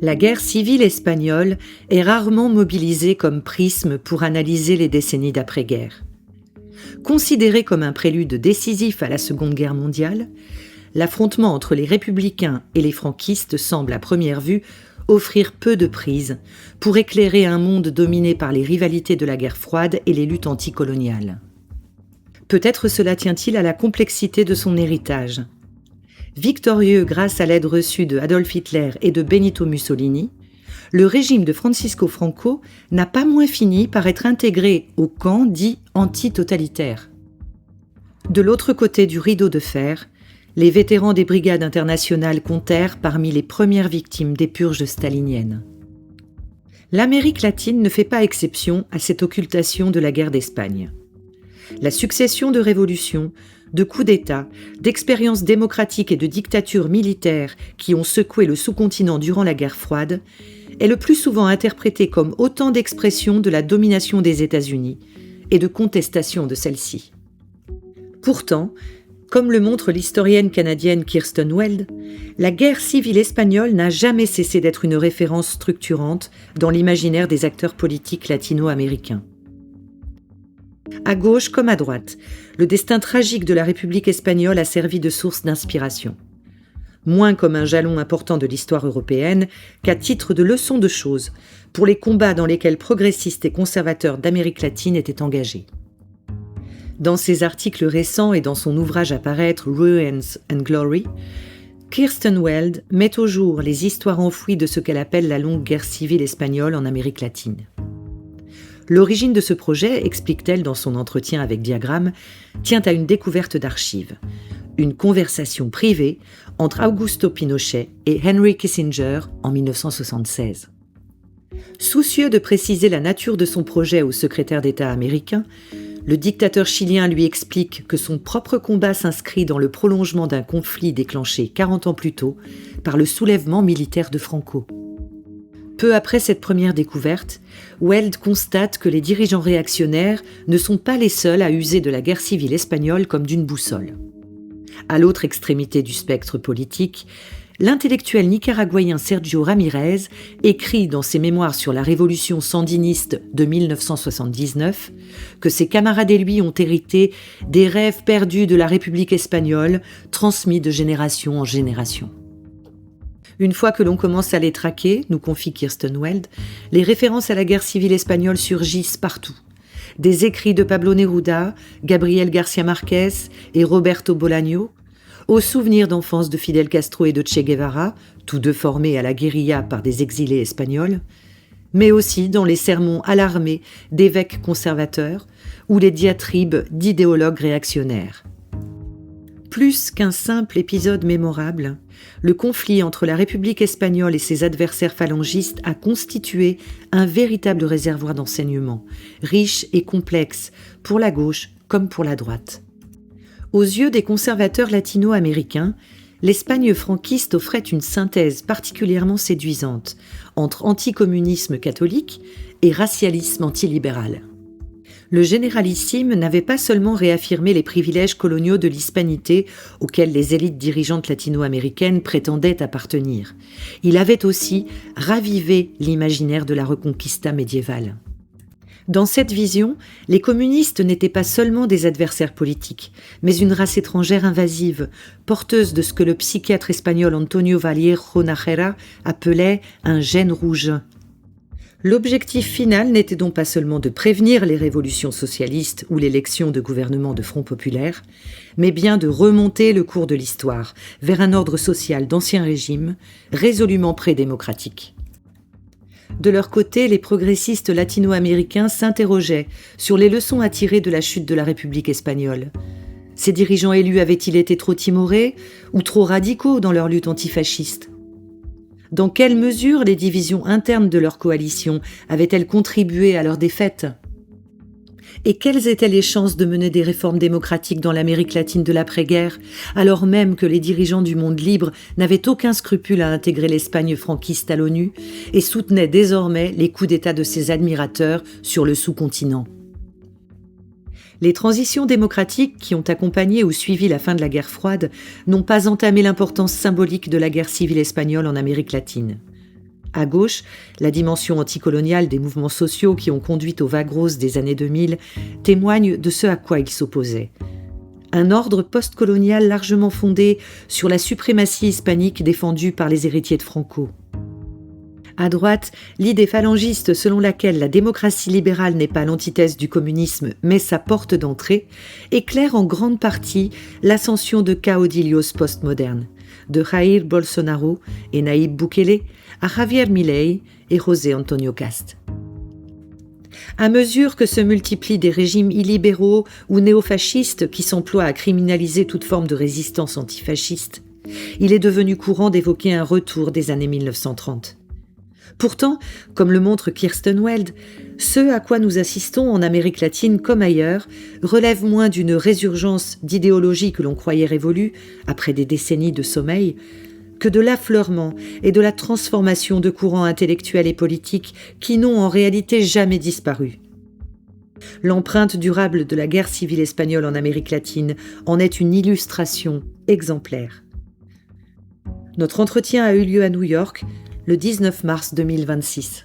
La guerre civile espagnole est rarement mobilisée comme prisme pour analyser les décennies d'après-guerre. Considérée comme un prélude décisif à la Seconde Guerre mondiale, l'affrontement entre les républicains et les franquistes semble à première vue offrir peu de prise pour éclairer un monde dominé par les rivalités de la guerre froide et les luttes anticoloniales. Peut-être cela tient-il à la complexité de son héritage. Victorieux grâce à l'aide reçue de Adolf Hitler et de Benito Mussolini, le régime de Francisco Franco n'a pas moins fini par être intégré au camp dit anti-totalitaire. De l'autre côté du rideau de fer, les vétérans des brigades internationales comptèrent parmi les premières victimes des purges staliniennes. L'Amérique latine ne fait pas exception à cette occultation de la guerre d'Espagne. La succession de révolutions, de coups d'État, d'expériences démocratiques et de dictatures militaires qui ont secoué le sous-continent durant la guerre froide est le plus souvent interprétée comme autant d'expressions de la domination des États-Unis et de contestation de celle-ci. Pourtant, comme le montre l'historienne canadienne Kirsten Weld, la guerre civile espagnole n'a jamais cessé d'être une référence structurante dans l'imaginaire des acteurs politiques latino-américains. À gauche comme à droite, le destin tragique de la République espagnole a servi de source d'inspiration. Moins comme un jalon important de l'histoire européenne qu'à titre de leçon de choses pour les combats dans lesquels progressistes et conservateurs d'Amérique latine étaient engagés. Dans ses articles récents et dans son ouvrage à paraître Ruins and Glory, Kirsten Weld met au jour les histoires enfouies de ce qu'elle appelle la longue guerre civile espagnole en Amérique latine. L'origine de ce projet, explique-t-elle dans son entretien avec Diagramme, tient à une découverte d'archives. Une conversation privée entre Augusto Pinochet et Henry Kissinger en 1976. Soucieux de préciser la nature de son projet au secrétaire d'État américain, le dictateur chilien lui explique que son propre combat s'inscrit dans le prolongement d'un conflit déclenché 40 ans plus tôt par le soulèvement militaire de Franco. Peu après cette première découverte, Weld constate que les dirigeants réactionnaires ne sont pas les seuls à user de la guerre civile espagnole comme d'une boussole. À l'autre extrémité du spectre politique, l'intellectuel nicaraguayen Sergio Ramirez écrit dans ses mémoires sur la révolution sandiniste de 1979 que ses camarades et lui ont hérité des rêves perdus de la République espagnole, transmis de génération en génération. Une fois que l'on commence à les traquer, nous confie Kirsten Weld, les références à la guerre civile espagnole surgissent partout. Des écrits de Pablo Neruda, Gabriel García Márquez et Roberto Bolaño, aux souvenirs d'enfance de Fidel Castro et de Che Guevara, tous deux formés à la guérilla par des exilés espagnols, mais aussi dans les sermons alarmés d'évêques conservateurs ou les diatribes d'idéologues réactionnaires. Plus qu'un simple épisode mémorable, le conflit entre la République espagnole et ses adversaires phalangistes a constitué un véritable réservoir d'enseignement, riche et complexe, pour la gauche comme pour la droite. Aux yeux des conservateurs latino-américains, l'Espagne franquiste offrait une synthèse particulièrement séduisante entre anticommunisme catholique et racialisme antilibéral. Le généralissime n'avait pas seulement réaffirmé les privilèges coloniaux de l'hispanité auxquels les élites dirigeantes latino-américaines prétendaient appartenir. Il avait aussi ravivé l'imaginaire de la reconquista médiévale. Dans cette vision, les communistes n'étaient pas seulement des adversaires politiques, mais une race étrangère invasive, porteuse de ce que le psychiatre espagnol Antonio Vallejo Nájera appelait un gène rouge. L'objectif final n'était donc pas seulement de prévenir les révolutions socialistes ou l'élection de gouvernements de Front populaire, mais bien de remonter le cours de l'histoire vers un ordre social d'Ancien Régime, résolument pré-démocratique. De leur côté, les progressistes latino-américains s'interrogeaient sur les leçons à tirer de la chute de la République espagnole. Ces dirigeants élus avaient-ils été trop timorés ou trop radicaux dans leur lutte antifasciste ? Dans quelle mesure les divisions internes de leur coalition avaient-elles contribué à leur défaite ? Et quelles étaient les chances de mener des réformes démocratiques dans l'Amérique latine de l'après-guerre, alors même que les dirigeants du monde libre n'avaient aucun scrupule à intégrer l'Espagne franquiste à l'ONU et soutenaient désormais les coups d'État de ses admirateurs sur le sous-continent ? Les transitions démocratiques qui ont accompagné ou suivi la fin de la guerre froide n'ont pas entamé l'importance symbolique de la guerre civile espagnole en Amérique latine. À gauche, la dimension anticoloniale des mouvements sociaux qui ont conduit aux vagues roses des années 2000 témoigne de ce à quoi ils s'opposaient. Un ordre postcolonial largement fondé sur la suprématie hispanique défendue par les héritiers de Franco. À droite, l'idée phalangiste selon laquelle la démocratie libérale n'est pas l'antithèse du communisme mais sa porte d'entrée éclaire en grande partie l'ascension de caudillos postmodernes, de Jair Bolsonaro et Nayib Bukele à Javier Milei et José Antonio Cast. À mesure que se multiplient des régimes illibéraux ou néofascistes qui s'emploient à criminaliser toute forme de résistance antifasciste, il est devenu courant d'évoquer un retour des années 1930. Pourtant, comme le montre Kirsten Weld, ce à quoi nous assistons en Amérique latine comme ailleurs relève moins d'une résurgence d'idéologies que l'on croyait révolues, après des décennies de sommeil, que de l'affleurement et de la transformation de courants intellectuels et politiques qui n'ont en réalité jamais disparu. L'empreinte durable de la guerre civile espagnole en Amérique latine en est une illustration exemplaire. Notre entretien a eu lieu à New York, le 19 mars 2026.